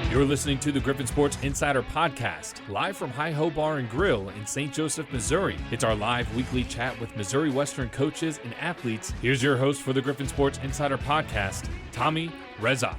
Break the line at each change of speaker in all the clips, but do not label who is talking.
You're listening to the Griffin Sports Insider Podcast, live from Hi-Ho Bar and Grill in St. Joseph, Missouri. It's our live weekly chat with Missouri Western coaches and athletes. Here's your host for the Griffin Sports Insider Podcast, Tommy Rezach.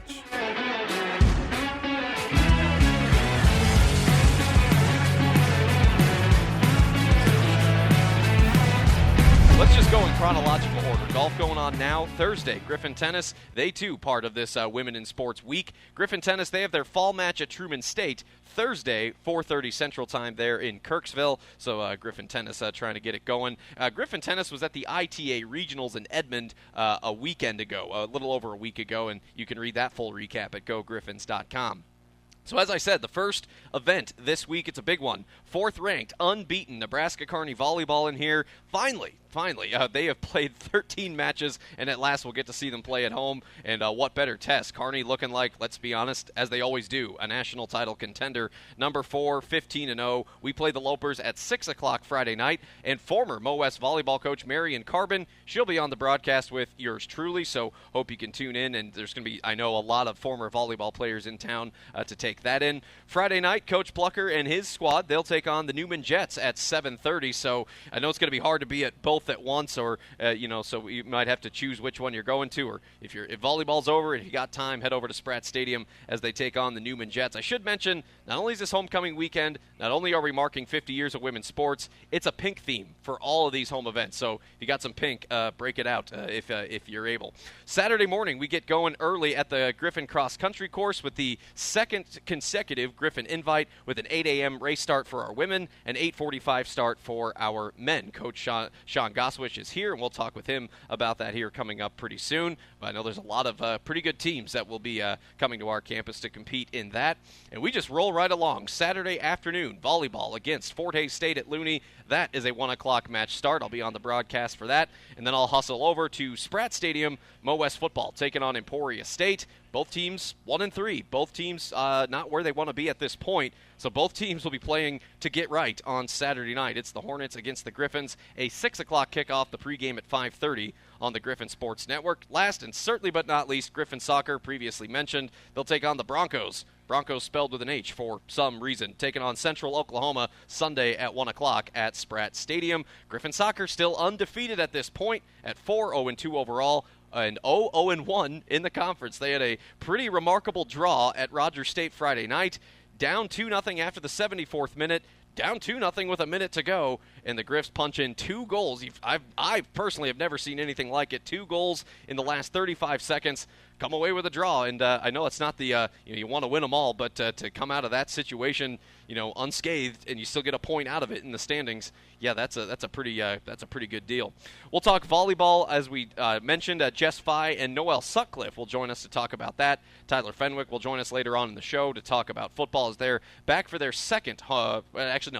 Let's just go in chronological order. Golf going on now. Thursday, Griffin Tennis. They, too, part of this Women in Sports Week. Griffin Tennis, they have their fall match at Truman State Thursday, 4:30 Central Time there in Kirksville. So Griffin Tennis trying to get it going. Griffin Tennis was at the ITA Regionals in Edmond a weekend ago, a little over a week ago, and you can read that full recap at gogriffins.com. So as I said, the first event this week, it's a big one. 4th-ranked, unbeaten Nebraska Kearney Volleyball in here. Finally, they have played 13 matches, and at last we'll get to see them play at home. And what better test? Kearney looking like, let's be honest, as they always do, a national title contender. Number 4, 15-0. We play the Lopers at 6 o'clock Friday night. And former Mo West volleyball coach Marion Carbon, she'll be on the broadcast with yours truly, so hope you can tune in. And there's going to be, I know, a lot of former volleyball players in town to take that in. Friday night, Coach Plucker and his squad, they'll take on the Newman Jets at 7:30. So I know it's going to be hard to be at both at once, or so you might have to choose which one you're going to. Or if volleyball's over and you got time, head over to Spratt Stadium as they take on the Newman Jets. I should mention, not only is this homecoming weekend, not only are we marking 50 years of women's sports, it's a pink theme for all of these home events. So if you got some pink, break it out if you're able. Saturday morning, we get going early at the Griffin Cross Country Course with the second consecutive Griffin Invite with an 8 a.m. race start for our women, an 8:45 start for our men. Coach Sean Goswich is here, and we'll talk with him about that here coming up pretty soon. But I know there's a lot of pretty good teams that will be coming to our campus to compete in that. And we just roll right along. Saturday afternoon, volleyball against Fort Hays State at Looney. That is a 1 o'clock match start. I'll be on the broadcast for that. And then I'll hustle over to Spratt Stadium, Mo West football, taking on Emporia State. Both teams 1-3. Both teams not where they want to be at this point. So both teams will be playing to get right on Saturday night. It's the Hornets against the Griffins. A 6 o'clock kickoff, the pregame at 5:30 on the Griffin Sports Network. Last and certainly but not least, Griffin Soccer, previously mentioned. They'll take on the Broncos. Broncos spelled with an H for some reason. Taking on Central Oklahoma Sunday at 1 o'clock at Spratt Stadium. Griffin Soccer still undefeated at this point at 4-0-2 overall. And 0-1 in the conference. They had a pretty remarkable draw at Rogers State Friday night. Down 2-0 after the 74th minute. Down 2-0 with a minute to go, and the Griffs punch in 2 goals. I personally have never seen anything like it. 2 goals in the last 35 seconds. Come away with a draw, and I know it's not the you want to win them all, but to come out of that situation, unscathed, and you still get a point out of it in the standings. Yeah, that's a pretty good deal. We'll talk volleyball as we mentioned. Jess Fye and Noelle Sutcliffe will join us to talk about that. Tyler Fenwick will join us later on in the show to talk about football as they're back for their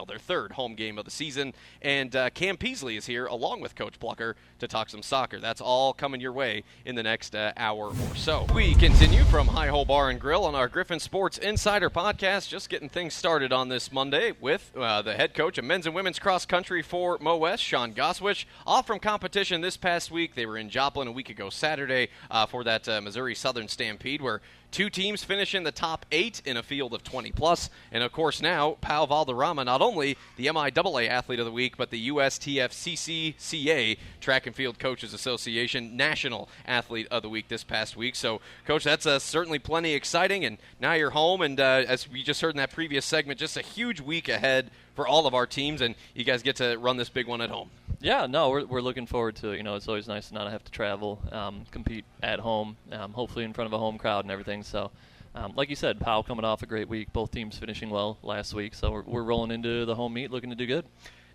their third home game of the season. And Cam Peasley is here along with Coach Plucker to talk some soccer. That's all coming your way in the next hour or so. We continue from Hi-Ho Bar and Grill on our Griffin Sports Insider Podcast, just getting things started on this Monday with the head coach of men's and women's cross country for Mo West, Sean Goswich. Off from competition this past week. They were in Joplin a week ago Saturday for that Missouri Southern Stampede, where 2 teams finish in the top 8 in a field of 20+. And, of course, now Pau Valderrama, not only the MIAA Athlete of the Week, but the USTF-CCCA Track and Field Coaches Association National Athlete of the Week this past week. So, Coach, that's certainly plenty exciting. And now you're home, and as we just heard in that previous segment, just a huge week ahead for all of our teams, and you guys get to run this big one at home.
Yeah, no, we're looking forward to it. It's always nice to not have to travel, compete at home, hopefully in front of a home crowd and everything. So, like you said, Powell coming off a great week, both teams finishing well last week. So we're rolling into the home meet looking to do good.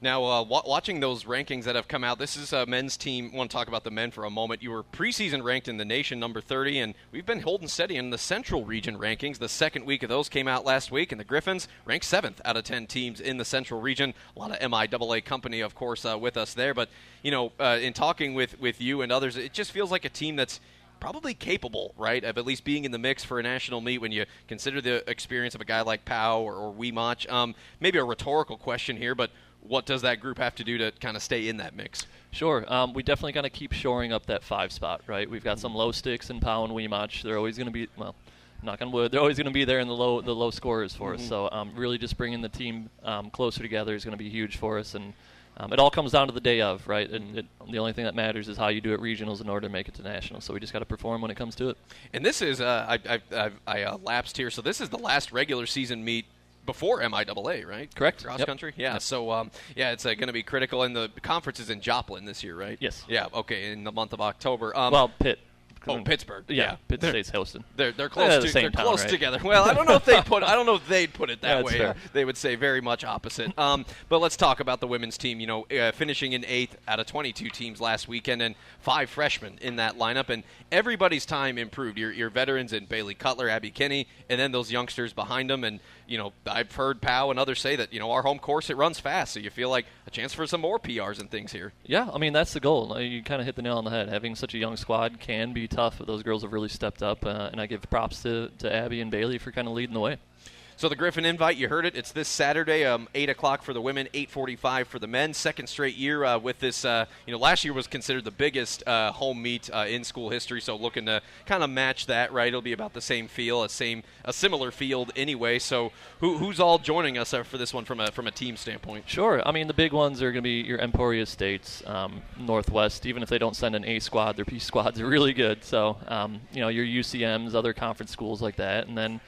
Now, watching those rankings that have come out, this is a men's team. I want to talk about the men for a moment. You were preseason ranked in the nation, number 30, and we've been holding steady in the Central Region rankings. The second week of those came out last week, and the Griffins ranked 7th out of 10 teams in the Central Region. A lot of MIAA company, of course, with us there. But, in talking with you and others, it just feels like a team that's probably capable, right, of at least being in the mix for a national meet when you consider the experience of a guy like Pau or Weemach. Maybe a rhetorical question here, but what does that group have to do to kind of stay in that mix?
Sure. We definitely got to keep shoring up that 5 spot, right? We've got some low sticks in Powell and Weemach. They're always going to be, knock on wood, they're always going to be there in the low scorers for us. So really just bringing the team closer together is going to be huge for us. And it all comes down to the day of, right? And the only thing that matters is how you do at regionals in order to make it to nationals. So we just got to perform when it comes to it.
And this is I lapsed here, so this is the last regular season meet before MIAA, right?
Correct.
Cross
Yep.
country? Yeah.
Yep.
So, it's going to be critical. And the conference is in Joplin this year, right?
Yes.
Yeah, okay, in the month of October.
Pitt.
Oh, Pittsburgh.
Yeah. Pitt State's hosting.
They're close.
They're close
right?
together.
Well, I don't know if they'd put it that way.
Fair.
They would say very much opposite. But let's talk about the women's team. Finishing in 8th out of 22 teams last weekend, and 5 freshmen in that lineup, and everybody's time improved. Your veterans in Bailey Cutler, Abby Kinney, and then those youngsters behind them. And I've heard Powell and others say that our home course, it runs fast, so you feel like a chance for some more PRs and things here.
Yeah, I mean that's the goal. You kind of hit the nail on the head. Having such a young squad can be tough, but those girls have really stepped up, and I give props to Abby and Bailey for kind of leading the way.
So the Griffin Invite, you heard it. It's this Saturday, 8 o'clock for the women, 8:45 for the men. Second straight year with this. Last year was considered the biggest home meet in school history. So looking to kind of match that, right? It'll be about the same feel, a similar field anyway. So who's all joining us for this one from a team standpoint?
Sure. I mean the big ones are going to be your Emporia States, Northwest. Even if they don't send an A squad, their P squads are really good. So your UCMs, other conference schools like that, and then.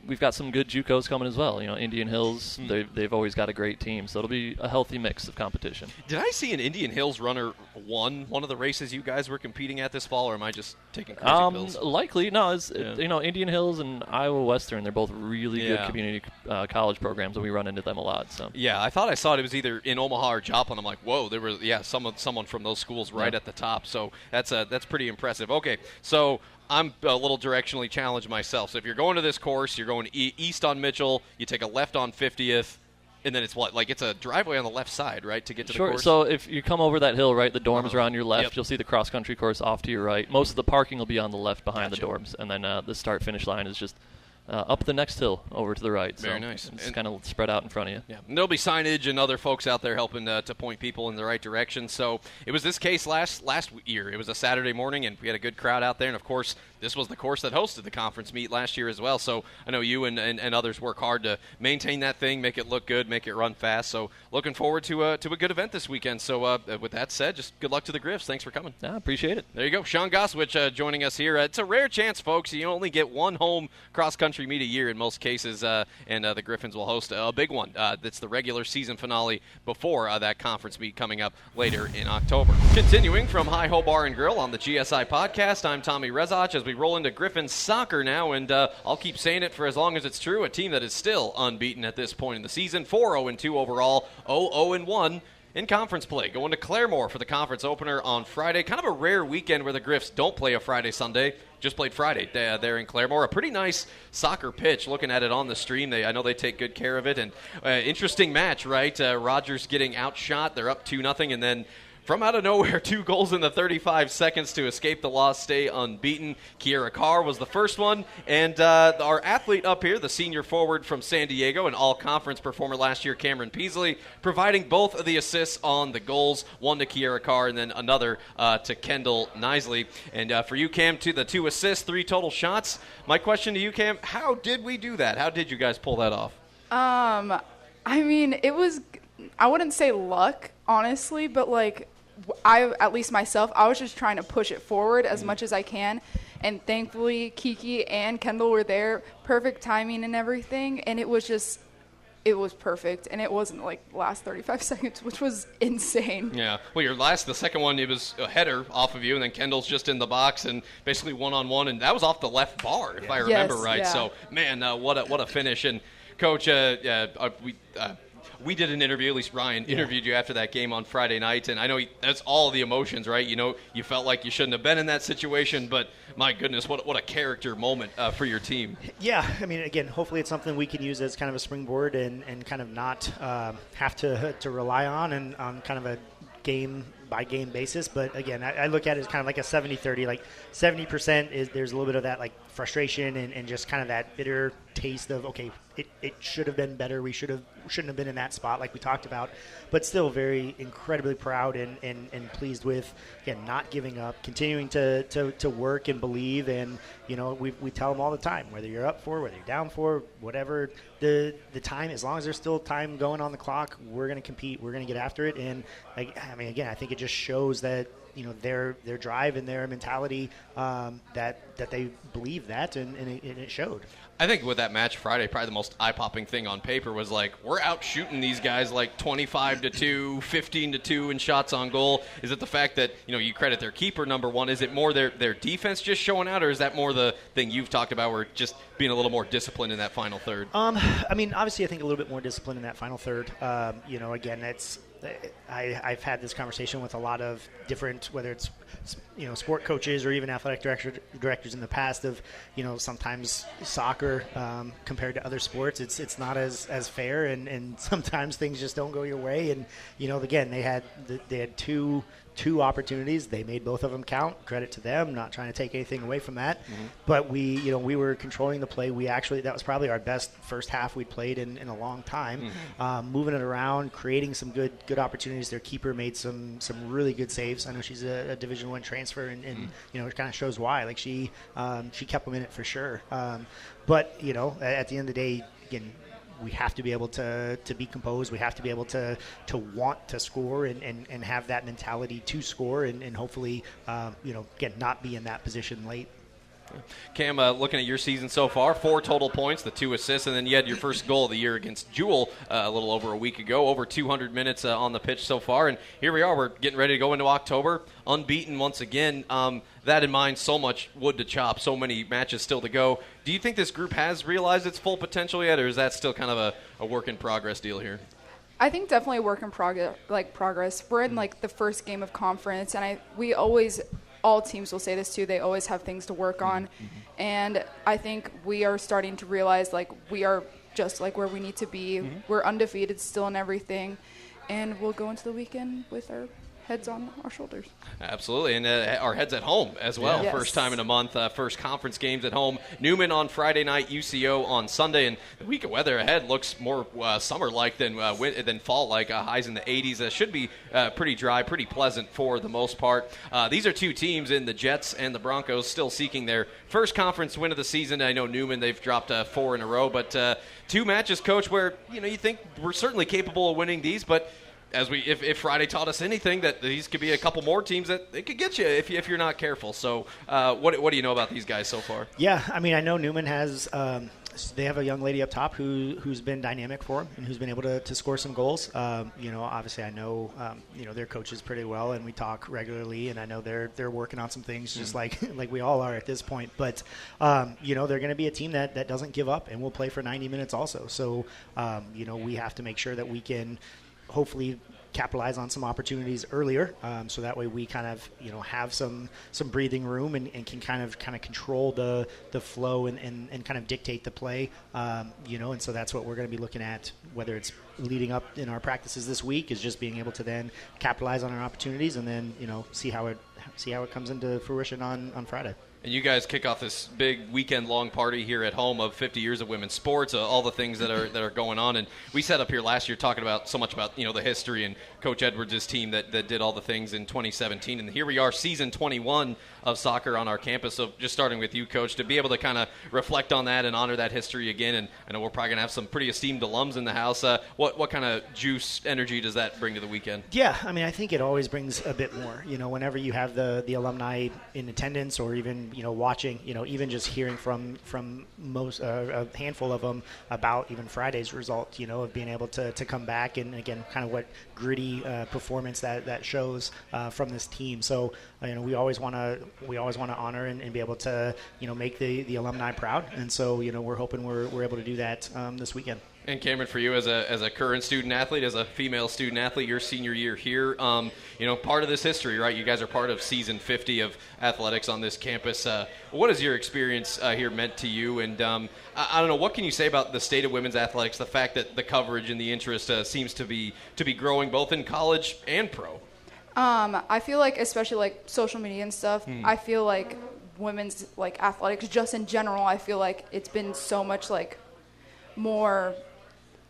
We've got some good JUCOs coming as well. Indian Hills, they've always got a great team, so it'll be a healthy mix of competition.
Did I see an Indian Hills runner won one of the races you guys were competing at this fall, or am I just taking crazy pills?
Likely, no. Indian Hills and Iowa Western, they're both really good community college programs, and we run into them a lot. So
yeah, I thought I saw it was either in Omaha or Joplin. I'm like, whoa, there was someone from those schools right at the top. So that's pretty impressive. Okay, so. I'm a little directionally challenged myself. So if you're going to this course, you're going east on Mitchell, you take a left on 50th, and then it's it's a driveway on the left side, right, to get to the course?
So if you come over that hill, right, the dorms are on your left.
Yep.
You'll see the cross-country course off to your right. Most of the parking will be on the left behind
Gotcha.
the dorms, and then the start-finish line is just up the next hill over to the right.
Very nice.
It's kind of spread out in front of you.
Yeah, and there'll be signage and other folks out there helping to point people in the right direction. So it was this case last year. It was a Saturday morning, and we had a good crowd out there. And, of course, this was the course that hosted the conference meet last year as well. So I know you and others work hard to maintain that thing, make it look good, make it run fast. So looking forward to a good event this weekend. So with that said, just good luck to the Griffs. Thanks for coming.
Yeah, appreciate it.
There you go. Sean Goswich joining us here. It's a rare chance, folks. You only get one home cross-country meet a year in most cases, and the Griffins will host a big one. That's the regular season finale before that conference meet coming up later in October. Continuing from High Ho Bar and Grill on the GSI Podcast, I'm Tommy Rezach as we roll into Griffins soccer now, and I'll keep saying it for as long as it's true. A team that is still unbeaten at this point in the season, 4-0-2 overall, 0-0-1 in conference play. Going to Claremore for the conference opener on Friday. Kind of a rare weekend where the Griffs don't play a Friday-Sunday. Just played Friday there in Claremore. A pretty nice soccer pitch. Looking at it on the stream, I know they take good care of it. And interesting match, right? Rogers getting outshot. They're up 2-0, and then from out of nowhere, 2 goals in the 35 seconds to escape the loss, stay unbeaten. Kiera Carr was the first one. And our athlete up here, the senior forward from San Diego, an all-conference performer last year, Cameron Peasley, providing both of the assists on the goals, one to Kiera Carr and then another to Kendall Nisley. And for you, Cam, the 2 assists, 3 total shots. My question to you, Cam, how did we do that? How did you guys pull that off?
I mean, it was, I wouldn't say luck, honestly, but at least myself, I was just trying to push it forward as much as I can. And thankfully, Kiki and Kendall were there, perfect timing and everything. And it was perfect. And it wasn't the last 35 seconds, which was insane. Yeah.
Well, the second one, it was a header off of you, and then Kendall's just in the box and basically one-on-one. And that was off the left bar, if I remember right.
Yeah.
So, man, what a finish. And, Coach, we did an interview, at least Ryan interviewed you after that game on Friday night, and I know that's all the emotions, right? You felt like you shouldn't have been in that situation, but my goodness, what a character moment for your team.
Yeah, I mean, again, hopefully it's something we can use as kind of a springboard and kind of not have to rely on and on kind of a game by game basis. But again, I look at it as kind of like a 70-30. Like 70% is there's a little bit of that like frustration and just kind of that bitter taste of, okay, it should have been better. We shouldn't have been in that spot like we talked about. But still very incredibly proud and pleased with, again, not giving up, continuing to work and believe. And, we tell them all the time, whether you're up for, whether you're down for, whatever the time, as long as there's still time going on the clock, we're going to compete. We're going to get after it. And, again, I think it just shows that, their drive and their mentality, that they believe that, and it showed.
I think with that match Friday, probably the most eye-popping thing on paper was like, we're out shooting these guys like 25-2, 15-2 in shots on goal. Is it the fact that, you credit their keeper, number one? Is it more their defense just showing out, or is that more the thing you've talked about where just being a little more disciplined in that final third?
Obviously I think a little bit more disciplined in that final third. Again, I've had this conversation with a lot of different, whether it's sport coaches or even athletic directors in the past of sometimes soccer compared to other sports, it's not as fair, and sometimes things just don't go your way. And again, they had two opportunities. They made both of them count. Credit to them, not trying to take anything away from that. Mm-hmm. But we were controlling the play. That was probably our best first half we'd played in a long time. Mm-hmm. Moving it around, creating some good opportunities. Their keeper made some really good saves. I know she's a Division I transfer, and it kind of shows why. Like she kept them in it for sure. But at the end of the day, again, we have to be able to be composed. We have to be able to want to score and have that mentality to score and hopefully, again, not be in that position late.
Cam, looking at your season so far, 4 total points, the 2 assists, and then you had your first goal of the year against Jewel a little over a week ago, over 200 minutes on the pitch so far, and here we are. We're getting ready to go into October, unbeaten once again. That in mind, so much wood to chop, so many matches still to go. Do you think this group has realized its full potential yet, or is that still kind of a work in progress deal here?
I think definitely a work in progress. We're in the first game of conference, and we always, all teams will say this too, they always have things to work on. Mm-hmm. And I think we are starting to realize we are just where we need to be. Mm-hmm. We're undefeated still in everything, and we'll go into the weekend with our heads on our shoulders.
Absolutely, and our heads at home as well.
Yeah. Yes.
First time in a month, first conference games at home. Newman on Friday night, UCO on Sunday, and the week of weather ahead looks more summer-like than fall-like. Highs in the 80s. Should be pretty dry, pretty pleasant for the most part. These are two teams in the Jets and the Broncos still seeking their first conference win of the season. I know Newman, they've dropped 4 in a row, but 2 matches, Coach, where you think we're certainly capable of winning these, but if Friday taught us anything, that these could be a couple more teams that they could get you if you're not careful. So what do you know about these guys so far?
Yeah, I know Newman has they have a young lady up top who's been dynamic for them and who's been able to score some goals. Obviously I know their coaches pretty well, and we talk regularly, and I know they're working on some things just like we all are at this point. But they're going to be a team that doesn't give up and will play for 90 minutes also. So we have to make sure that we can hopefully capitalize on some opportunities earlier, so that way we kind of have some breathing room and can kind of control the flow and kind of dictate the play, and so that's what we're going to be looking at, whether it's leading up in our practices this week, is just being able to then capitalize on our opportunities and then see how it comes into fruition on Friday.
And you guys kick off this big weekend-long party here at home of 50 years of women's sports, all the things that are going on. And we sat up here last year talking about so much about the history and Coach Edwards' team that did all the things in 2017. And here we are, season 21 of soccer on our campus. So just starting with you, Coach, to be able to kind of reflect on that and honor that history again. And I know we're probably going to have some pretty esteemed alums in the house. What kind of juice, energy does that bring to the weekend?
Yeah, I think it always brings a bit more. Whenever you have the alumni in attendance, or even watching, even just hearing from most a handful of them about even Friday's result, of being able to come back, and again, kind of what gritty performance that shows from this team. So we always want to honor and be able to make the alumni proud, and so we're hoping we're able to do that this weekend.
And Cameron, for you as a current student athlete, as a female student athlete, your senior year here, part of this history, right? You guys are part of season 50 of athletics on this campus. What has your experience here meant to you? And I don't know, what can you say about the state of women's athletics? The fact that the coverage and the interest seems to be growing both in college and pro.
I feel like, especially like social media and stuff, I feel like women's like athletics just in general, I feel like it's been so much like more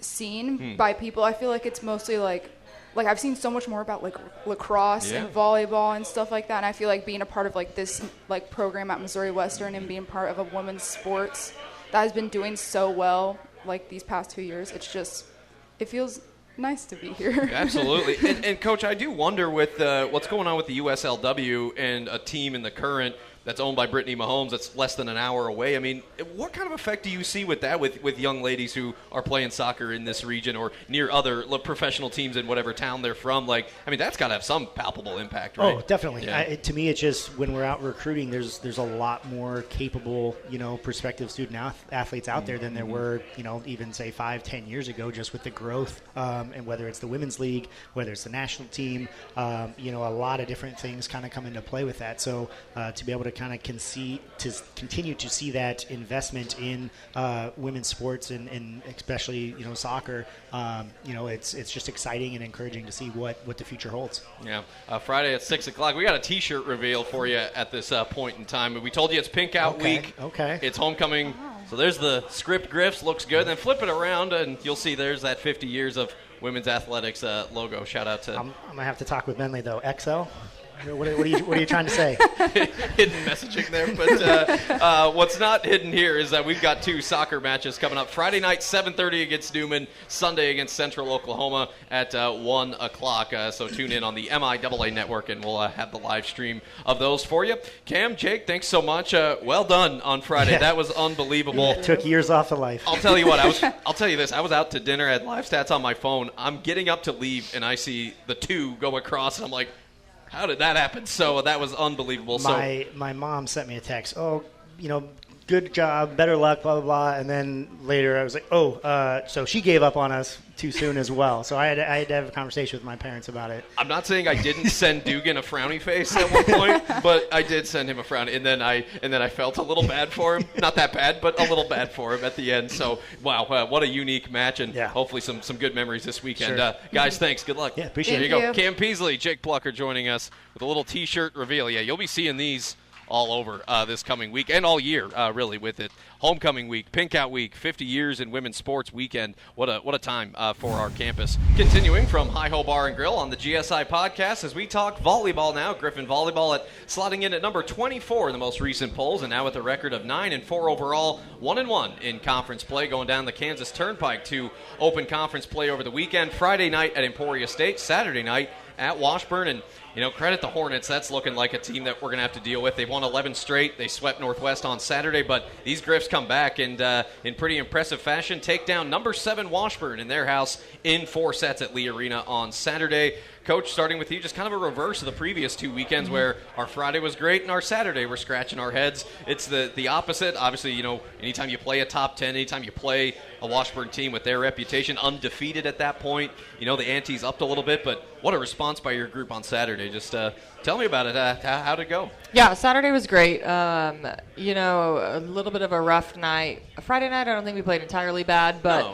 seen by people. I feel like it's mostly like I've seen so much more about like lacrosse and volleyball and stuff like that, and I feel like being a part of like this like program at Missouri Western and being part of a women's sports that has been doing so well like these past 2 years, it feels nice to be here.
Absolutely. And Coach, I do wonder with what's going on with the USLW and a team in the current that's owned by Brittany Mahomes that's less than an hour away. I mean, what kind of effect do you see with that with young ladies who are playing soccer in this region or near other professional teams in whatever town they're from? Like, I mean, that's got to have some palpable impact, right?
Oh, definitely.
Yeah.
To me, it's just when we're out recruiting, there's a lot more capable, prospective student athletes out there than there were, even say 5-10 years ago, just with the growth, and whether it's the women's league, whether it's the national team, a lot of different things kind of come into play with that. So to be able to kind of continue to see that investment in women's sports and especially soccer, it's just exciting and encouraging to see what the future holds.
Yeah, Friday at 6:00, we got a T-shirt reveal for you at this point in time. We told you it's Pink Out Week.
Okay.
It's homecoming. So there's the script Griffs, looks good. Then flip it around and you'll see there's that 50 years of women's athletics logo. Shout out to.
I'm gonna have to talk with Bentley though. XL. What are you trying to say?
Hidden messaging there. But what's not hidden here is that we've got 2 soccer matches coming up. Friday night, 7:30 against Newman. Sunday against Central Oklahoma at 1 o'clock. So tune in on the MIAA network, and we'll have the live stream of those for you. Cam, Jake, thanks so much. Well done on Friday.
Yeah.
That was unbelievable.
Took years off of life.
I'll tell you what. I'll tell you this. I was out to dinner. I had live stats on my phone. I'm getting up to leave, and I see the 2 go across, and I'm like, how did that happen? So that was unbelievable.
My mom sent me a text. Oh, good job, better luck, blah, blah, blah. And then later I was like, so she gave up on us too soon as well. So I had to have a conversation with my parents about it.
I'm not saying I didn't send Dugan a frowny face at one point, but I did send him a frowny, and then I felt a little bad for him. Not that bad, but a little bad for him at the end. So wow, what a unique match, and hopefully some good memories this weekend.
Sure.
Guys, thanks. Good luck.
Yeah, appreciate it.
There you go. Cam Peasley, Jake Plucker joining us with a little T-shirt reveal. Yeah, you'll be seeing these all over this coming week and all year, really, with it. Homecoming week, Pink Out week, 50 years in women's sports weekend. What a time for our campus. Continuing from Hi-Ho Bar and Grill on the GSI Podcast as we talk volleyball now. Griffin volleyball slotting in at number 24 in the most recent polls, and now with a record of 9-4 overall, 1-1 in conference play, going down the Kansas Turnpike to open conference play over the weekend. Friday night at Emporia State, Saturday night at Washburn, and credit the Hornets. That's looking like a team that we're going to have to deal with. They've won 11 straight. They swept Northwest on Saturday, but these Griffs come back and in pretty impressive fashion take down number 7 Washburn in their house in 4 sets at Lee Arena on Saturday. Coach, starting with you, just kind of a reverse of the previous 2 weekends where our Friday was great and our Saturday we're scratching our heads. It's the opposite. Obviously, anytime you play a top 10, anytime you play a Washburn team with their reputation, undefeated at that point, the ante's upped a little bit, but what a response by your group on Saturday. Just tell me about it. How'd it go?
Yeah, Saturday was great. A little bit of a rough night. Friday night, I don't think we played entirely bad, but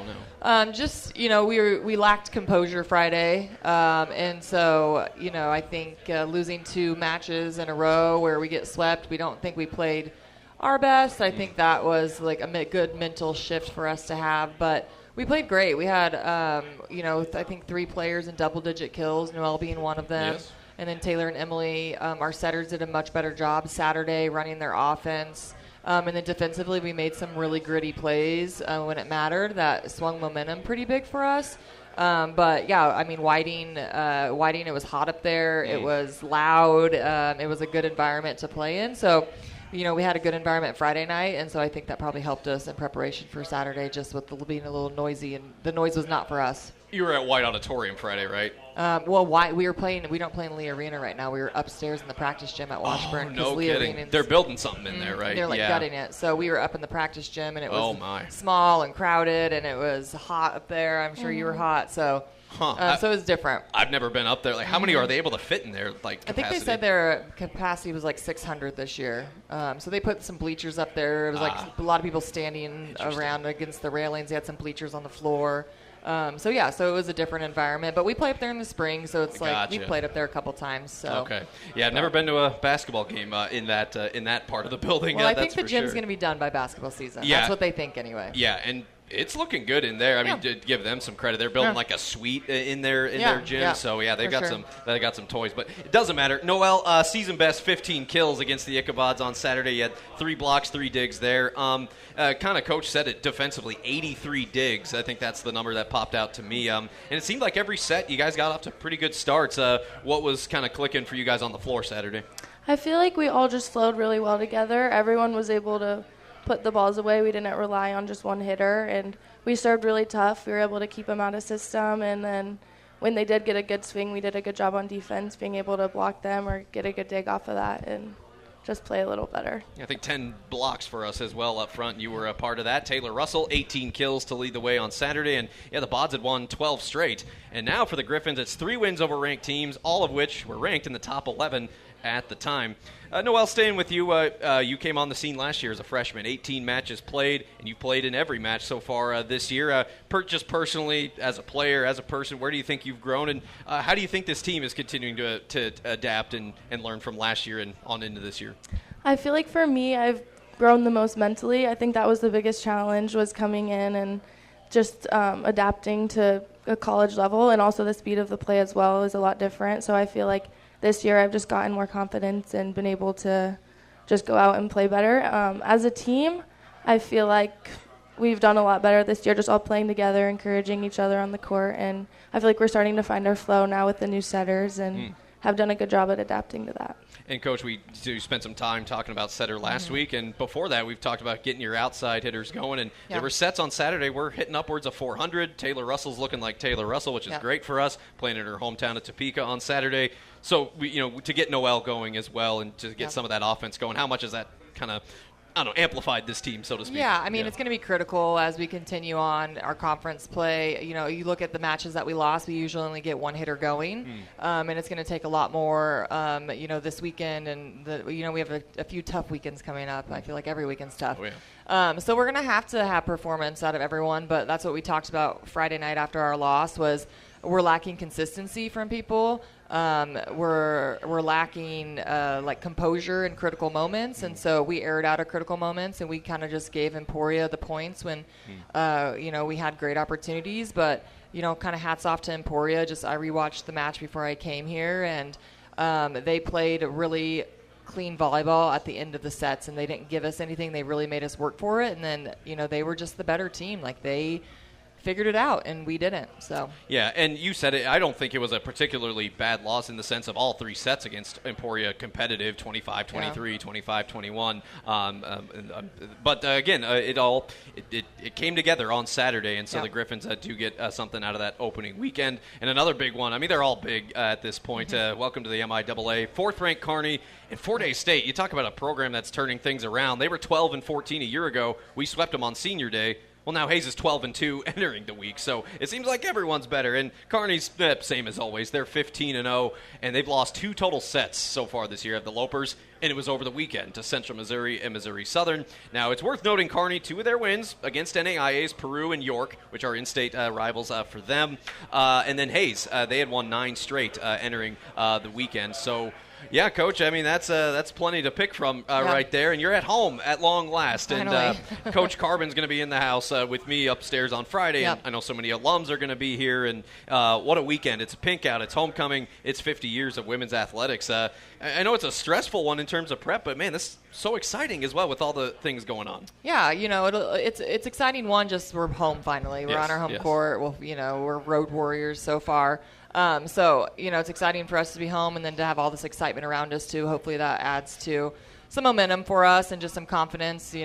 No.
we lacked composure Friday, and so I think losing 2 matches in a row where we get swept, we don't think we played our best. I think that was like a good mental shift for us to have, but we played great. We had I think 3 players in double-digit kills, Noelle being one of them.
Yes.
And then Taylor and Emily, our setters did a much better job Saturday running their offense. And then defensively, we made some really gritty plays when it mattered that swung momentum pretty big for us. But, yeah, I mean, Whiting, it was hot up there. It was loud. It was a good environment to play in. So, we had a good environment Friday night, and so I think that probably helped us in preparation for Saturday just with being a little noisy, and the noise was not for us.
You were at White Auditorium Friday, right?
We don't play in Lee Arena right now. We were upstairs in the practice gym at Washburn.
No
Lee
kidding.
Arena's,
They're building something in there, right?
They're gutting it. So we were up in the practice gym, and it was small and crowded, and it was hot up there. I'm sure you were hot. So so it was different.
I've never been up there. Like, how many are they able to fit in there? Like, capacity?
I think they said their capacity was like 600 this year. So they put some bleachers up there. It was like a lot of people standing around against the railings. They had some bleachers on the floor. So it was a different environment. But we play up there in the spring, so it's like we've played up there a couple times. So.
Okay. Yeah, I've never been to a basketball game in that part of the building.
Well, I think the gym's going to be done by basketball season.
Yeah.
That's what they think anyway.
Yeah, and it's looking good in there. I mean, to give them some credit, they're building like a suite in their gym. Yeah. So they've got some toys, but it doesn't matter. Noel, season best 15 kills against the Ichabods on Saturday. You had 3 blocks, 3 digs there. Kind of coach said it defensively, 83 digs. I think that's the number that popped out to me. And it seemed like every set you guys got off to pretty good starts. What was kind of clicking for you guys on the floor Saturday?
I feel like we all just flowed really well together. Everyone was able to put the balls away. We didn't rely on just one hitter, and we served really tough. We were able to keep them out of system, and then when they did get a good swing, we did a good job on defense, being able to block them or get a good dig off of that and just play a little better.
I think 10 blocks for us as well up front. You were a part of that. Taylor Russell, 18 kills to lead the way on Saturday, and the Bods had won 12 straight. And now for the Griffins, it's 3 wins over ranked teams, all of which were ranked in the top 11 at the time. Noel, staying with you, you came on the scene last year as a freshman, 18 matches played, and you've played in every match so far this year. Just personally, as a player, as a person, where do you think you've grown, and how do you think this team is continuing to adapt and learn from last year and on into this year?
I feel like for me, I've grown the most mentally. I think that was the biggest challenge, was coming in and just adapting to a college level, and also the speed of the play as well is a lot different. So I feel like this year I've just gotten more confidence and been able to just go out and play better. As a team, I feel like we've done a lot better this year, just all playing together, encouraging each other on the court, and I feel like we're starting to find our flow now with the new setters and have done a good job at adapting to that.
And, Coach, we spent some time talking about setter last week, and before that we've talked about getting your outside hitters going, and there were sets on Saturday. We're hitting upwards of 400. Taylor Russell's looking like Taylor Russell, which is great for us, playing in her hometown of Topeka on Saturday. So, to get Noel going as well and to get some of that offense going, how much is that kind of, amplified this team, so to speak?
Yeah, I mean, it's going to be critical as we continue on our conference play. You look at the matches that we lost, we usually only get one hitter going, and it's going to take a lot more, this weekend. And, we have a few tough weekends coming up. I feel like every weekend's tough. Oh, yeah. So we're going to have performance out of everyone, but that's what we talked about Friday night after our loss was we're lacking consistency from people. We're lacking composure in critical moments, and so we aired out of critical moments, and we kind of just gave Emporia the points when we had great opportunities. But kind of hats off to Emporia. I rewatched the match before I came here, and they played really clean volleyball at the end of the sets, and they didn't give us anything. They really made us work for it, and then they were just the better team. Like they figured it out, and we didn't. So
yeah, and you said it. I don't think it was a particularly bad loss in the sense of all 3 sets against Emporia competitive, 25-23, 25-21. But again, it came together on Saturday, and so the Griffins do get something out of that opening weekend. And another big one. I mean, they're all big at this point. Welcome to the MIAA. 4th-ranked Kearney and Fort Hays State. You talk about a program that's turning things around. They were 12-14 a year ago. We swept them on Senior Day. Well, now Hayes is 12-2 entering the week, so it seems like everyone's better. And Kearney's same as always. They're 15-0, and they've lost 2 total sets so far this year of the Lopers, and it was over the weekend to Central Missouri and Missouri Southern. Now, it's worth noting Kearney, 2 of their wins against NAIAs, Peru and York, which are in-state rivals for them. And then Hayes, they had won 9 straight entering the weekend. So, yeah, Coach, I mean, that's plenty to pick from right there. And you're at home at long last. And Coach Carbon's going to be in the house with me upstairs on Friday. And I know so many alums are going to be here. And what a weekend. It's pink out. It's homecoming. It's 50 years of women's athletics. I know it's a stressful one in terms of prep, but, man, this is so exciting as well with all the things going on.
Yeah, it's exciting one. Just we're home finally. We're on our home court. Well, we're road warriors so far. So, it's exciting for us to be home and then to have all this excitement around us, too. Hopefully that adds to some momentum for us and just some confidence. We're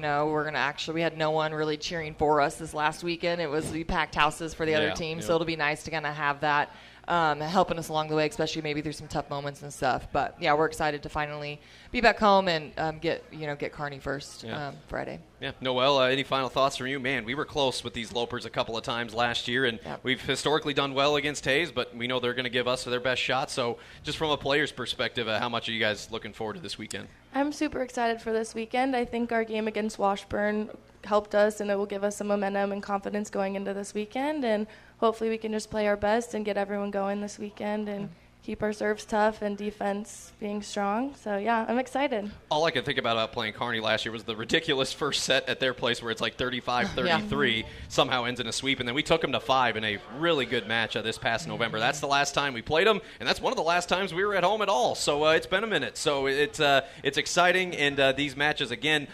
going to we had no one really cheering for us this last weekend. We packed houses for the other team, so it'll be nice to kind of have that helping us along the way, especially maybe through some tough moments and stuff. But, yeah, we're excited to finally be back home and get Kearney first Friday.
Yeah. Noel, any final thoughts from you? Man, we were close with these Lopers a couple of times last year, and we've historically done well against Hayes, but we know they're going to give us their best shot. So just from a player's perspective, how much are you guys looking forward to this weekend?
I'm super excited for this weekend. I think our game against Washburn helped us, and it will give us some momentum and confidence going into this weekend. And hopefully we can just play our best and get everyone going this weekend and keep our serves tough and defense being strong. So, yeah, I'm excited.
All I could think about playing Kearney last year was the ridiculous first set at their place where it's like 35-33, somehow ends in a sweep. And then we took them to 5 in a really good match this past November. That's the last time we played them, and that's one of the last times we were at home at all. So it's been a minute. So it's exciting, and these matches, again,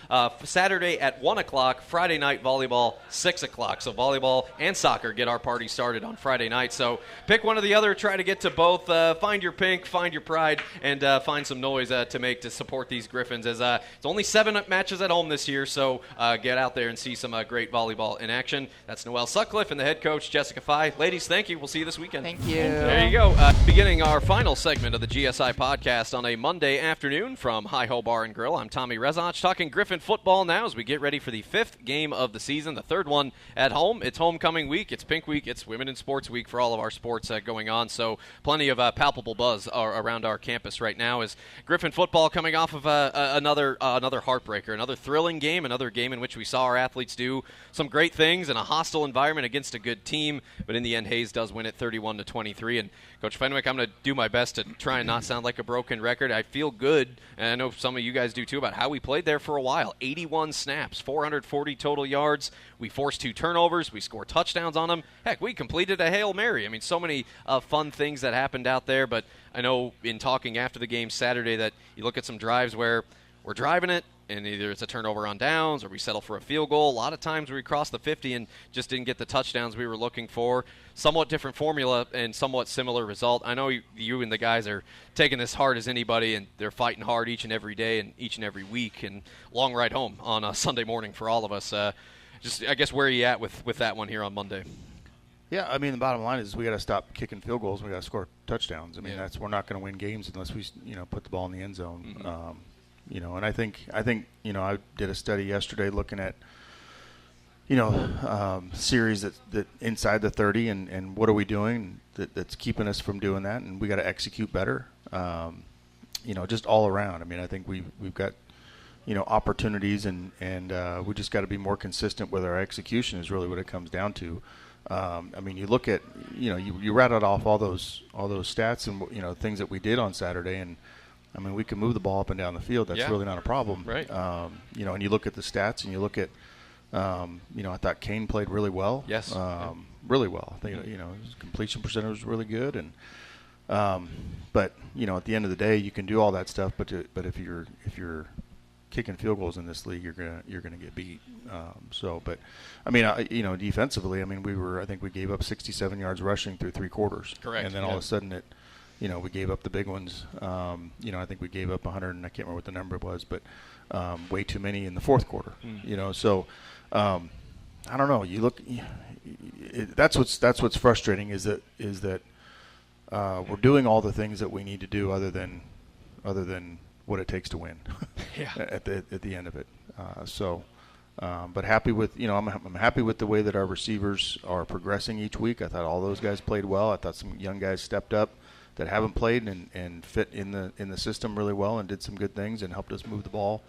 Saturday at 1 o'clock, Friday night volleyball, 6 o'clock. So volleyball and soccer get our party started on Friday night. So pick one or the other, try to get to both. Find your pink, find your pride, and find some noise to make to support these Griffins. As it's only 7 matches at home this year, so get out there and see some great volleyball in action. That's Noelle Sutcliffe and the head coach, Jessica Fye. Ladies, thank you. We'll see you this weekend.
Thank you.
There you go. Beginning our final segment of the GSI podcast on a Monday afternoon from Hi-Ho Bar and Grill. I'm Tommy Rezach, talking Griffin football now as we get ready for the 5th game of the season, the 3rd one at home. It's homecoming week. It's Pink Week. It's Women in Sports Week for all of our sports going on. So plenty of palpable buzz around our campus right now as Griffin football coming off of another heartbreaker, another thrilling game, another game in which we saw our athletes do some great things in a hostile environment against a good team. But in the end, Hayes does win it 31-23. And Coach Fenwick, I'm going to do my best to try and not sound like a broken record. I feel good, and I know some of you guys do too, about how we played there for a while. 81 snaps, 440 total yards. We forced 2 turnovers. We scored touchdowns on them. Heck, we completed a Hail Mary. I mean, so many fun things that happened out there. But I know in talking after the game Saturday that you look at some drives where we're driving it, and either it's a turnover on downs or we settle for a field goal. A lot of times we crossed the 50 and just didn't get the touchdowns we were looking for. Somewhat different formula and somewhat similar result. I know you and the guys are taking this hard as anybody, and they're fighting hard each and every day and each and every week. And long ride home on a Sunday morning for all of us. Just, I guess, where are you at with that one here on Monday?
Yeah, I mean, the bottom line is we got to stop kicking field goals. We got to score touchdowns. I mean, we're not going to win games unless we, put the ball in the end zone. Mm-hmm. And I think, I did a study yesterday looking at, series that inside the 30 and what are we doing that's keeping us from doing that, and we got to execute better. Just all around. I mean, I think we've got, opportunities and we just got to be more consistent with our execution is really what it comes down to. I mean, you look at, you rattled off all those stats and, things that we did on Saturday, and I mean, we can move the ball up and down the field. That's really not a problem.
Right.
And you look at the stats and you look at, I thought Kane played really well.
Yes.
Really well. I think, his completion percentage was really good. And, but, at the end of the day, you can do all that stuff, but if you're kicking field goals in this league, you're gonna get beat. But I mean, defensively, I mean, I think we gave up 67 yards rushing through 3 quarters.
Correct.
And then all of a sudden we gave up the big ones. I think we gave up 100, and I can't remember what the number was, but way too many in the 4th quarter. So I don't know. You look, that's what's frustrating is that we're doing all the things that we need to do other than what it takes to win. at the end of it. But happy with, I'm happy with the way that our receivers are progressing each week. I thought all those guys played well. I thought some young guys stepped up that haven't played and fit in the system really well and did some good things and helped us move the ball.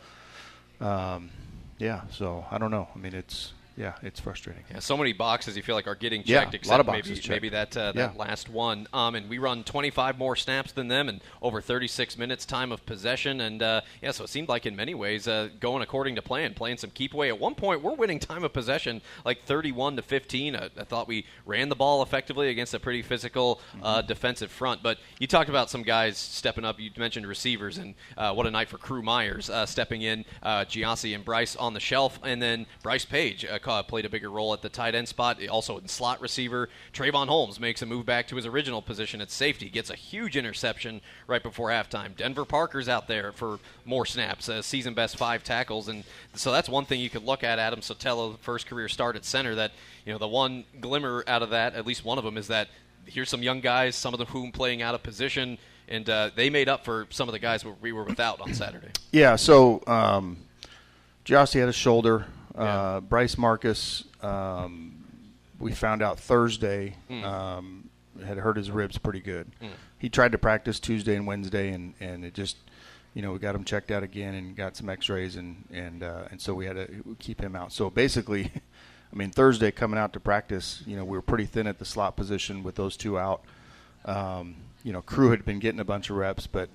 So I don't know. I mean, it's frustrating.
Yeah, so many boxes you feel like are getting checked, except
a lot of boxes checked.
Maybe that last one. And we run 25 more snaps than them and over 36 minutes time of possession. And, so it seemed like in many ways going according to plan, playing some keep away. At one point, we're winning time of possession like 31-15. I thought we ran the ball effectively against a pretty physical defensive front. But you talked about some guys stepping up. You mentioned receivers, and what a night for Crew Myers stepping in, GSI and Bryce on the shelf, and then Bryce Page played a bigger role at the tight end spot, also in slot receiver. Trayvon Holmes makes a move back to his original position at safety, gets a huge interception right before halftime. Denver Parker's out there for more snaps, season best 5 tackles, and so that's one thing you could look at. Adam Sotelo, first career start at center, that the one glimmer out of that, at least one of them, is that here's some young guys, some of whom playing out of position, and they made up for some of the guys we were without on Saturday.
Yeah, so Giossi had a shoulder. Bryce Marcus, we found out Thursday, had hurt his ribs pretty good. He tried to practice Tuesday and Wednesday, and it just we got him checked out again and got some X-rays, and so we had to keep him out. So basically, I mean, Thursday coming out to practice, we were pretty thin at the slot position with those two out. Crew had been getting a bunch of reps, but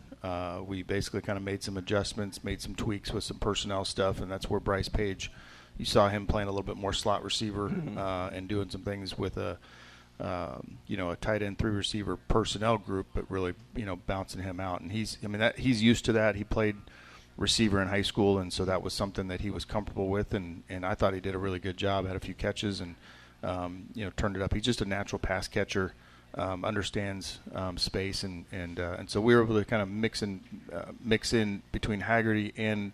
we basically kind of made some adjustments, made some tweaks with some personnel stuff, and that's where Bryce Page, you saw him playing a little bit more slot receiver and doing some things with a tight end 3 receiver personnel group, but really, bouncing him out. And he's used to that. He played receiver in high school, and so that was something that he was comfortable with, and I thought he did a really good job, had a few catches, and turned it up. He's just a natural pass catcher, understands space, and so we were able to kind of mix in between Haggerty and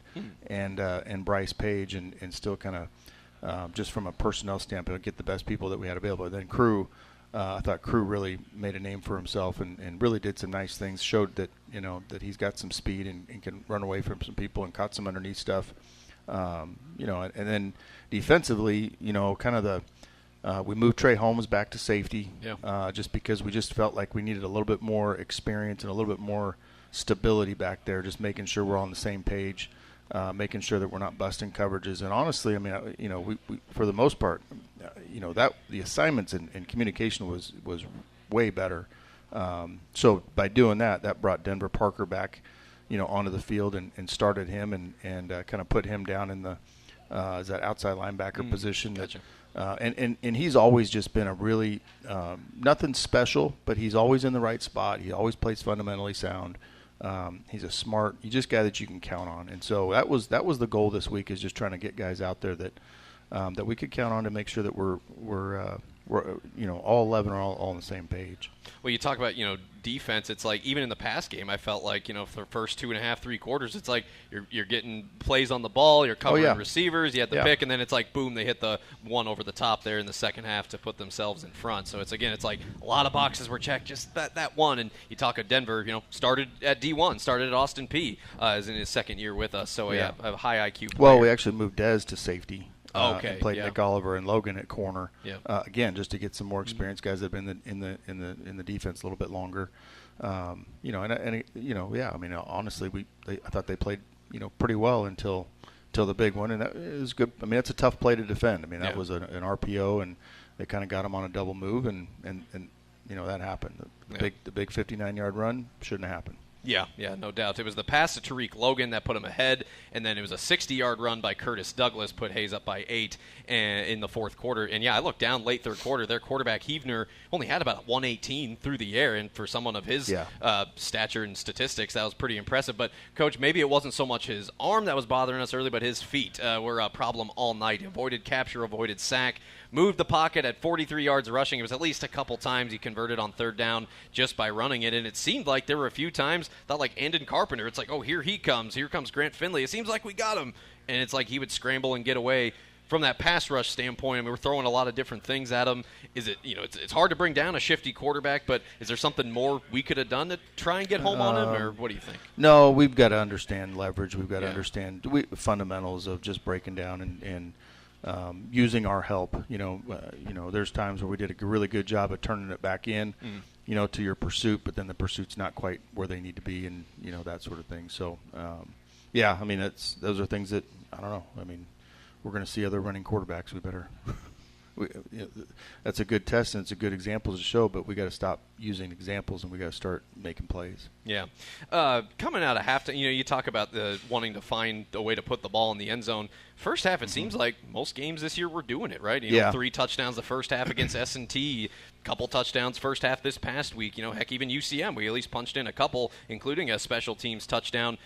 Bryce Page, and still kind of just from a personnel standpoint get the best people that we had available. And then Crew, I thought Crew really made a name for himself and really did some nice things, showed that that he's got some speed and can run away from some people and caught some underneath stuff. And then defensively, kind of we moved Trey Holmes back to safety, just because we just felt like we needed a little bit more experience and a little bit more stability back there, just making sure we're on the same page, making sure that we're not busting coverages. And honestly, I mean, we for the most part, that the assignments and communication was way better. So by doing that brought Denver Parker back, onto the field and started him and kind of put him down in the is that outside linebacker position.
Gotcha.
And he's always just been a really nothing special, but he's always in the right spot. He always plays fundamentally sound. He's a smart, just guy that you can count on. And so that was the goal this week, is just trying to get guys out there that we could count on to make sure that we're all 11 are all on the same page.
Well, you talk about defense. It's like even in the pass game, I felt like for the first 2.5, 3 quarters, it's like you're getting plays on the ball, you're covering receivers, you had the pick, and then it's like boom, they hit the one over the top there in the second half to put themselves in front. So it's like a lot of boxes were checked, just that one. And you talk of Denver, started at D1, started at Austin Peay, is in his second year with us. So a high IQ player.
Well, we actually moved Dez to safety.
Okay.
And played Nick Oliver and Logan at corner.
Yeah.
Again, just to get some more experience, guys that have been in the defense a little bit longer. I mean, honestly, I thought they played pretty well until the big one, and that was good. I mean, that's a tough play to defend. I mean, that was an RPO, and they kind of got him on a double move, and that happened. The big 59-yard run shouldn't have happened.
Yeah, no doubt. It was the pass to Tariq Logan that put him ahead, and then it was a 60-yard run by Curtis Douglas, put Hayes up by 8 in the fourth quarter. And, I looked down late third quarter. Their quarterback, Heavner, only had about 118 through the air, and for someone of his stature and statistics, that was pretty impressive. But, Coach, maybe it wasn't so much his arm that was bothering us early, but his feet were a problem all night. He avoided capture, avoided sack, moved the pocket at 43 yards rushing. It was at least a couple times he converted on third down just by running it, and it seemed like there were a few times, not like Andon Carpenter, it's like, oh, here comes Grant Finley, it seems like we got him, and it's like he would scramble and get away. From that pass rush standpoint, I mean, we're throwing a lot of different things at him. Is it, it's hard to bring down a shifty quarterback, but is there something more we could have done to try and get home on him, or what do you think?
No, we've got to understand leverage. We've got to understand fundamentals of just breaking down and using our help. There's times where we did a really good job of turning it back in, to your pursuit, but then the pursuit's not quite where they need to be, and that sort of thing. So, I mean, those are things that I don't know. I mean, we're going to see other running quarterbacks. We better. That's a good test and it's a good example to show, but we got to stop using examples and we got to start making plays.
Yeah. Coming out of halftime, you talk about the wanting to find a way to put the ball in the end zone. First half, it seems like most games this year we're doing it, right? 3 touchdowns the first half against S&T, couple touchdowns first half this past week. Heck, even UCM, we at least punched in a couple, including a special teams touchdown.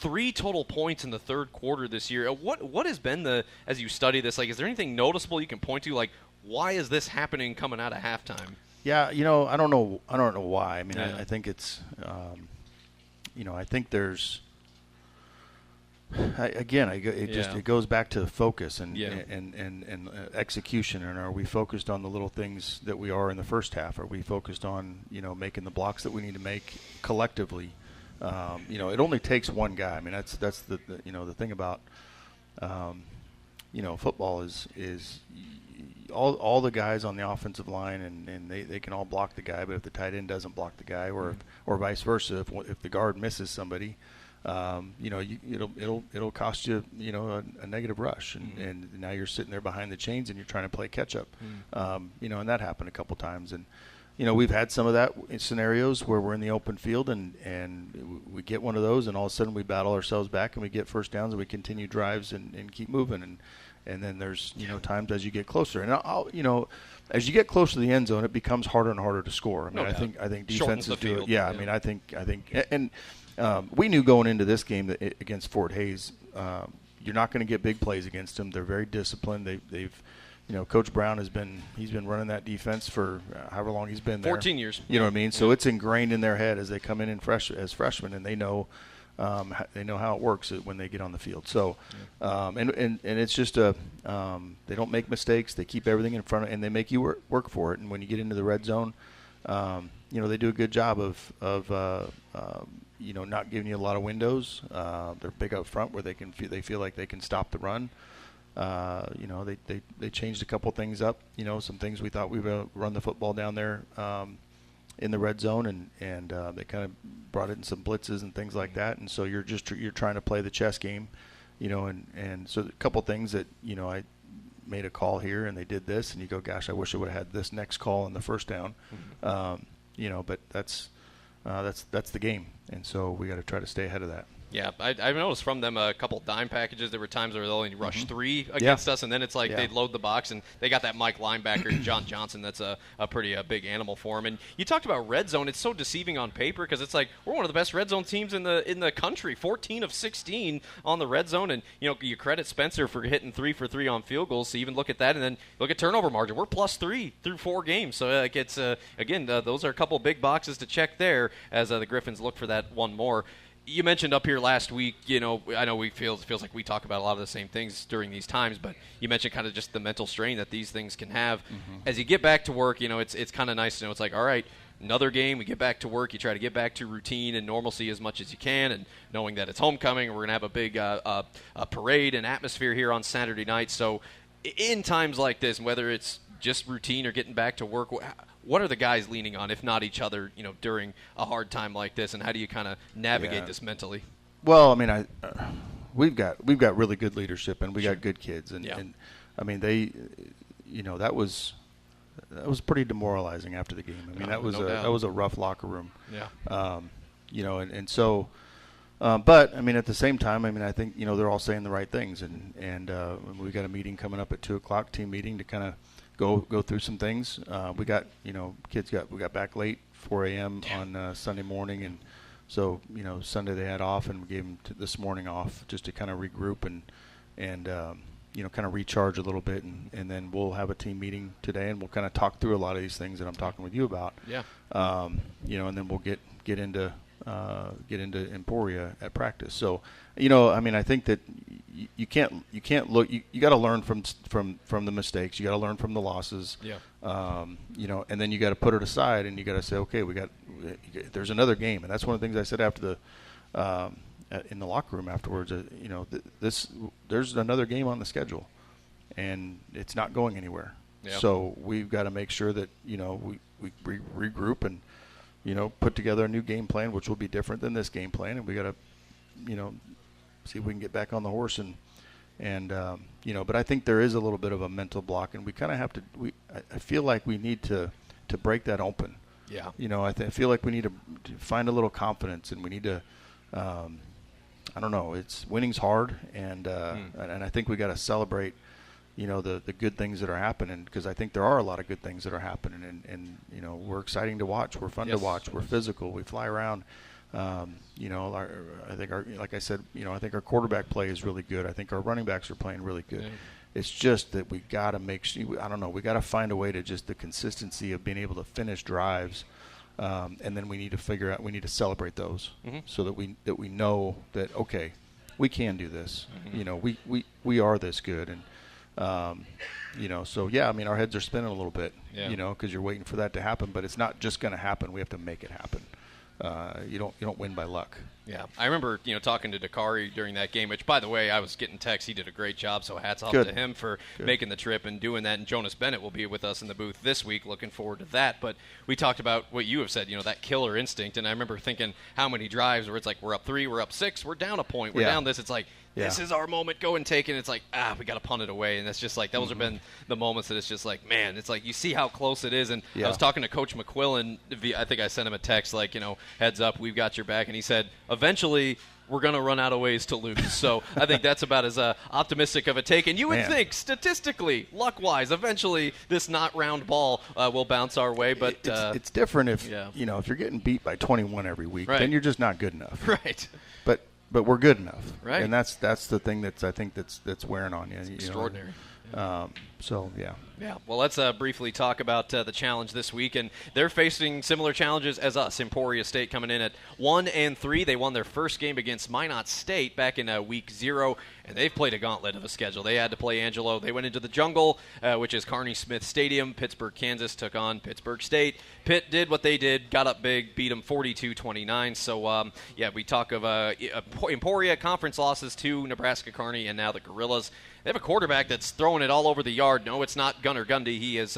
3 total points in the third quarter this year. What has been as you study this, like, is there anything noticeable you can point to, like, why is this happening coming out of halftime?
Yeah, I don't know why. I mean, I think it's, I think there's, it goes back to focus and execution. And are we focused on the little things that we are in the first half? Are we focused on, making the blocks that we need to make collectively? It only takes one guy. I mean, that's the thing about, football is all the guys on the offensive line and they can all block the guy, but if the tight end doesn't block the guy or vice versa, if the guard misses somebody, it'll cost you, a negative rush, and now you're sitting there behind the chains and you're trying to play catch up, and that happened a couple times, and we've had some of that in scenarios where we're in the open field and we get one of those, and all of a sudden we battle ourselves back and we get first downs and we continue drives and keep moving, and then there's times as you get closer, and as you get closer to the end zone, it becomes harder and harder to score. I think defenses do it. Yeah, I think and we knew going into this game that against Fort Hays, you're not going to get big plays against them. They're very disciplined. They've Coach Brown he's been running that defense for however long he's been there.
14 years.
You know what I mean? So it's ingrained in their head as they come in as freshmen, and they know how it works when they get on the field. So, and it's just they don't make mistakes. They keep everything in front and they make you work for it. And when you get into the red zone, they do a good job of not giving you a lot of windows. They're big up front where they feel like they can stop the run. They changed a couple things up. Some things we thought we would run the football down there in the red zone, and they kind of brought in some blitzes and things like that. And so you're trying to play the chess game, and so a couple things that I made a call here and they did this, and you go, gosh, I wish I would have had this next call in the first down. But that's the game, and so we got to try to stay ahead of that.
Yeah, I've noticed from them a couple dime packages. There were times where they'll only rush 3 against us, and then it's like they'd load the box, and they got that Mike linebacker, John Johnson. That's a pretty big animal for him. And you talked about red zone. It's so deceiving on paper because it's like we're one of the best red zone teams in the country, 14 of 16 on the red zone. And you credit Spencer for hitting 3 for 3 on field goals. So even look at that, and then look at turnover margin. We're +3 through 4 games. So it's those are a couple big boxes to check there as the Griffins look for that one more. You mentioned up here last week, I know it feels like we talk about a lot of the same things during these times, but you mentioned kind of just the mental strain that these things can have. As you get back to work, it's kind of nice to know it's like, all right, another game, we get back to work, you try to get back to routine and normalcy as much as you can, and knowing that it's homecoming and we're going to have a big parade and atmosphere here on Saturday night. So in times like this, whether it's just routine or getting back to work, what are the guys leaning on, if not each other, during a hard time like this, and how do you kind of navigate this mentally?
Well, we've got really good leadership, and we got good kids, and they, that was pretty demoralizing after the game. That was a rough locker room.
Yeah.
So. But at the same time, I think they're all saying the right things, and we got a meeting coming up at 2:00, team meeting to kind of go through some things. We got we got back late, 4 a.m. on Sunday morning, and so Sunday they had off, and we gave them this morning off just to kind of regroup and kind of recharge a little bit, and then we'll have a team meeting today, and we'll kind of talk through a lot of these things that I'm talking with you about.
Yeah.
And then we'll get into Emporia at practice. So, I think that you can't look. You got to learn from the mistakes. You got to learn from the losses.
Yeah.
And then you got to put it aside, and you got to say, okay, there's another game, and that's one of the things I said after in the locker room afterwards. There's another game on the schedule, and it's not going anywhere.
Yeah.
So we've got to make sure that we regroup and put together a new game plan, which will be different than this game plan, and we got to, see if we can get back on the horse but I think there is a little bit of a mental block, and we kind of have to. I feel like we need to break that open.
Yeah.
I feel like we need to find a little confidence, and we need to. I don't know. Winning's hard, and I think we got to celebrate. The good things that are happening, because I think there are a lot of good things that are happening, and we're exciting to watch. We're fun to watch. We're physical. We fly around. I think like I said, I think our quarterback play is really good. I think our running backs are playing really good. Yeah. It's just that we got to make sure. I don't know. We got to find a way to just the consistency of being able to finish drives, and then we need to figure out. We need to celebrate those so that we know that okay, we can do this. We are this good and. So yeah, our heads are spinning a little bit, because you're waiting for that to happen, but it's not just going to happen. We have to make it happen. you don't win by luck.
Yeah, I remember talking to Dakari during that game, which, by the way, I was getting texts. He did a great job, so hats off
Good.
to him for
Good.
making the trip and doing that. And Jonas Bennett will be with us in the booth this week. Looking forward to that. But we talked about what you have said, that killer instinct. And I remember thinking how many drives where it's like we're up 3, we're up 6, we're down a point, we're down this. It's like, this is our moment, go and take it. It's like, we got to punt it away. And that's just like, those have been the moments that it's just like, man, it's like you see how close it is. And I was talking to Coach McQuillan. I think I sent him a text like, heads up, we've got your back. And he said, eventually we're going to run out of ways to lose. So I think that's about as optimistic of a take. And you would think, statistically, luck-wise, eventually this not round ball will bounce our way. But
it's different if if you're getting beat by 21 every week, then you're just not good enough.
Right.
But we're good enough.
Right.
And that's the thing that's that's wearing on you.
It's extraordinary.
Yeah.
Well, let's briefly talk about the challenge this week, and they're facing similar challenges as us. Emporia State coming in at 1-3. They won their first game against Minot State back in week 0, and they've played a gauntlet of a schedule. They had to play Angelo. They went into the Jungle, which is Kearney Smith Stadium. Pittsburgh, Kansas took on Pittsburgh State. Pitt did what they did, got up big, beat them 42-29. So, we talk of Emporia conference losses to Nebraska Kearney and now the Gorillas. They have a quarterback that's throwing it all over the yard. No, it's not Gunnar Gundy. He has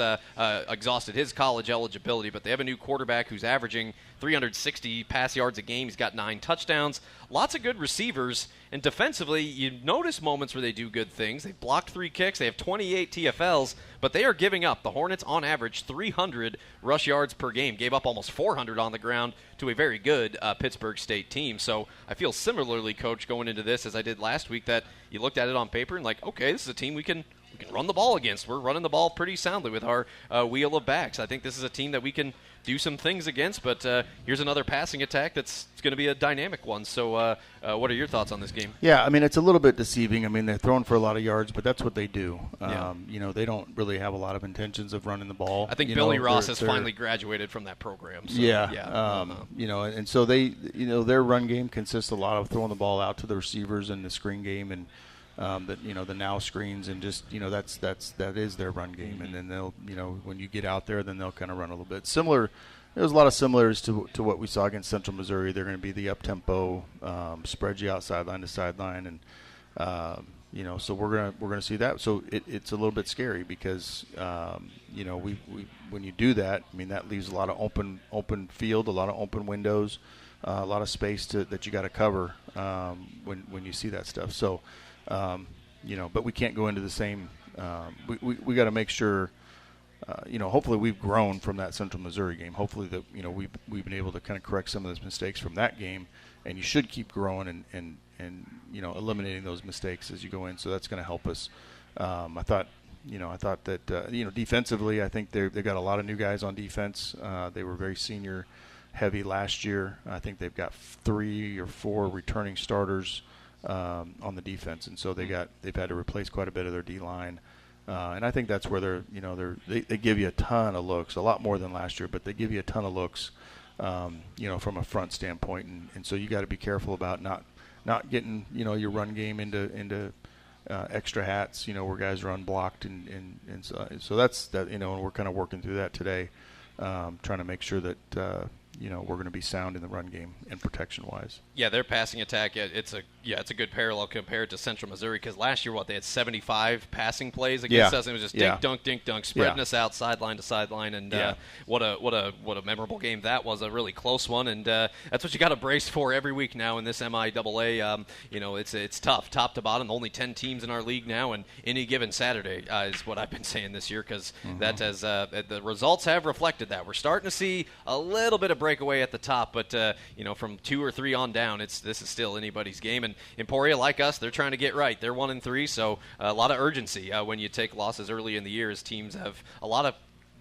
exhausted his college eligibility, but they have a new quarterback who's averaging 360 pass yards a game. He's got 9 touchdowns. Lots of good receivers. And defensively, you notice moments where they do good things. They've blocked 3 kicks. They have 28 TFLs, but they are giving up. The Hornets, on average, 300 rush yards per game. Gave up almost 400 on the ground to a very good Pittsburgh State team. So I feel similarly, Coach, going into this as I did last week, that you looked at it on paper and like, okay, this is a team we can run the ball against. We're running the ball pretty soundly with our wheel of backs. I think this is a team that we can do some things against, but here's another passing attack that's going to be a dynamic one. So what are your thoughts on this game?
Yeah, I mean, it's a little bit deceiving. I mean, they're throwing for a lot of yards, but that's what they do. They don't really have a lot of intentions of running the ball.
I think Billy Ross has finally graduated from that program. So,
and so they, their run game consists a lot of throwing the ball out to the receivers in the screen game and the now screens, and just that is their run game. And then they'll when you get out there, then they'll kind of run a little bit similar. There's a lot of similarities to what we saw against Central Missouri. They're going to be the up tempo, spread you out sideline to sideline, and so we're gonna see that. So it's a little bit scary because we when you do that, I mean, that leaves a lot of open field, a lot of open windows, a lot of space that you got to cover when you see that stuff. So. But we can't go into the same. We got to make sure. Hopefully we've grown from that Central Missouri game. Hopefully that we've been able to kind of correct some of those mistakes from that game, and you should keep growing and eliminating those mistakes as you go in. So that's going to help us. I thought that defensively, I think they've got a lot of new guys on defense. They were very senior heavy last year. I think they've got 3 or 4 returning starters on the defense, and so they've had to replace quite a bit of their D line, and I think that's where they give you a ton of looks, a lot more than last year, but they give you a ton of looks, from a front standpoint, and so you got to be careful about not getting your run game into extra hats, where guys are unblocked, and so that's that, and we're kind of working through that today, trying to make sure that we're going to be sound in the run game and protection-wise.
Yeah, their passing attack, it's a good parallel compared to Central Missouri, because last year, they had 75 passing plays against us, and it was just dink dunk, spreading us out sideline to sideline, and what a memorable game that was, a really close one, and that's what you got to brace for every week now in this MIAA. It's tough, top to bottom, only 10 teams in our league now, and any given Saturday is what I've been saying this year, because that has the results have reflected that. We're starting to see a little bit of breakaway at the top, but from 2 or 3 on down, this is still anybody's game. And Emporia, like us, they're trying to get right. They're 1-3, so a lot of urgency when you take losses early in the year, as teams have a lot of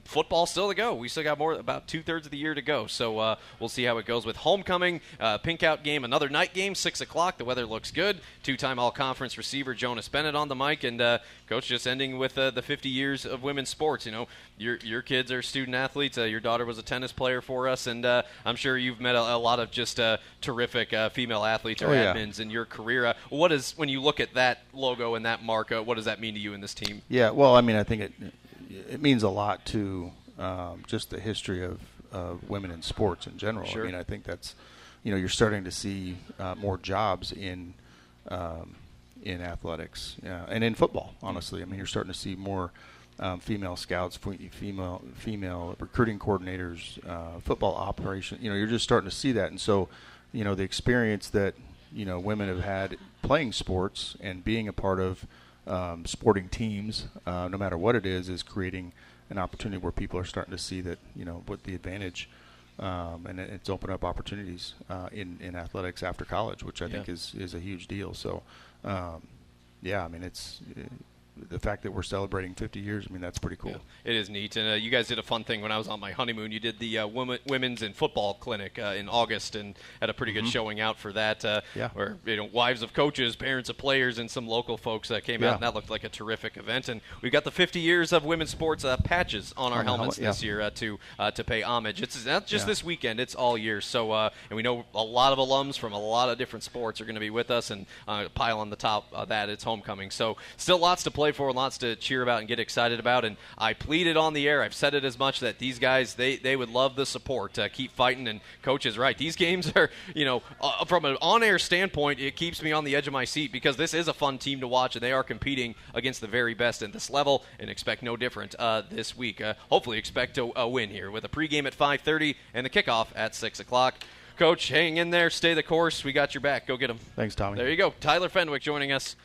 football still to go. We still got about 2/3 of the year to go, so we'll see how it goes with homecoming, pink out game, another night game, 6 o'clock. The weather looks good. 2-time all-conference receiver Jonas Bennett on the mic, and Coach, just ending with the 50 years of women's sports. Your kids are student athletes. Your daughter was a tennis player for us, and I'm sure you've met a lot of just terrific female athletes or admins in your career. When you look at that logo and that mark, what does that mean to you in this team?
Yeah, well, I mean, I think it means a lot to just the history of women in sports in general.
Sure.
I mean, I think that's, you're starting to see more jobs in athletics and in football. Honestly, I mean, you're starting to see more female scouts, female recruiting coordinators, football operation. You're just starting to see that, and so the experience that women have had playing sports and being a part of sporting teams, no matter what it is creating an opportunity where people are starting to see that what the advantage, and it's opened up opportunities in athletics after college, which I think is a huge deal. So, I mean, it's the fact that we're celebrating 50 years. I mean, that's pretty cool.
Yeah, it is neat. And you guys did a fun thing when I was on my honeymoon. You did the women's in football clinic in August and had a pretty good showing out for that. Where wives of coaches, parents of players, and some local folks came out, and that looked like a terrific event. And we've got the 50 years of women's sports patches on our helmets this year to pay homage. It's not just this weekend; it's all year. So, and we know a lot of alums from a lot of different sports are going to be with us, and pile on the top of that. It's homecoming, so still lots to play for, lots to cheer about and get excited about. And I pleaded on the air, I've said it as much, that these guys, they would love the support. Keep fighting. And Coach is right. These games are, from an on-air standpoint, it keeps me on the edge of my seat because this is a fun team to watch, and they are competing against the very best at this level, and expect no different this week. Hopefully expect a win here with a pregame at 5:30 and the kickoff at 6 o'clock. Coach, hang in there, stay the course. We got your back. Go get them.
Thanks, Tommy.
There you go. Tyler Fenwick joining us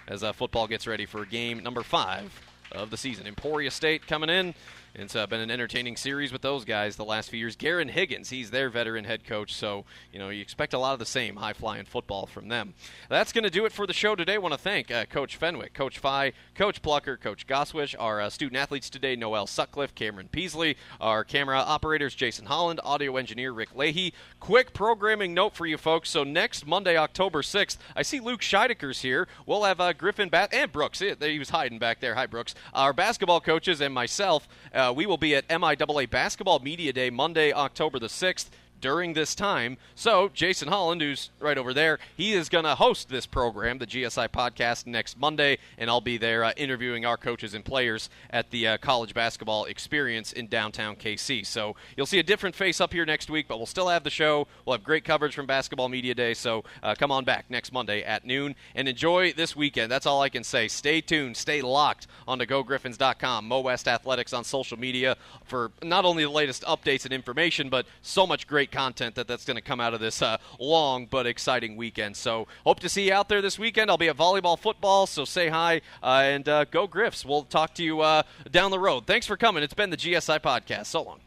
as football gets ready for game number 5 of the season. Emporia State coming in. It's been an entertaining series with those guys the last few years. Garen Higgins, he's their veteran head coach, so you expect a lot of the same high-flying football from them. That's going to do it for the show today. I want to thank Coach Fenwick, Coach Fye, Coach Plucker, Coach Goswish, our student-athletes today, Noel Sutcliffe, Cameron Peasley, our camera operators, Jason Holland, audio engineer, Rick Leahy. Quick programming note for you folks. So next Monday, October 6th, I see Luke Scheideker's here. We'll have Griffin and Brooks. He was hiding back there. Hi, Brooks. Our basketball coaches and myself, we will be at MIAA Basketball Media Day Monday, October the 6th. During this time. So Jason Holland, who's right over there, he is going to host this program, the GSI Podcast, next Monday, and I'll be there interviewing our coaches and players at the college basketball experience in downtown KC. So you'll see a different face up here next week, but we'll still have the show. We'll have great coverage from Basketball Media Day, so come on back next Monday at noon and enjoy this weekend. That's all I can say. Stay tuned. Stay locked on to GoGriffins.com. Mo West Athletics on social media for not only the latest updates and information, but so much great content that's going to come out of this long but exciting weekend. So hope to see you out there this weekend. I'll be at volleyball, football, so say hi and go Griffs. We'll talk to you down the road. Thanks for coming. It's been the GSI Podcast. So long.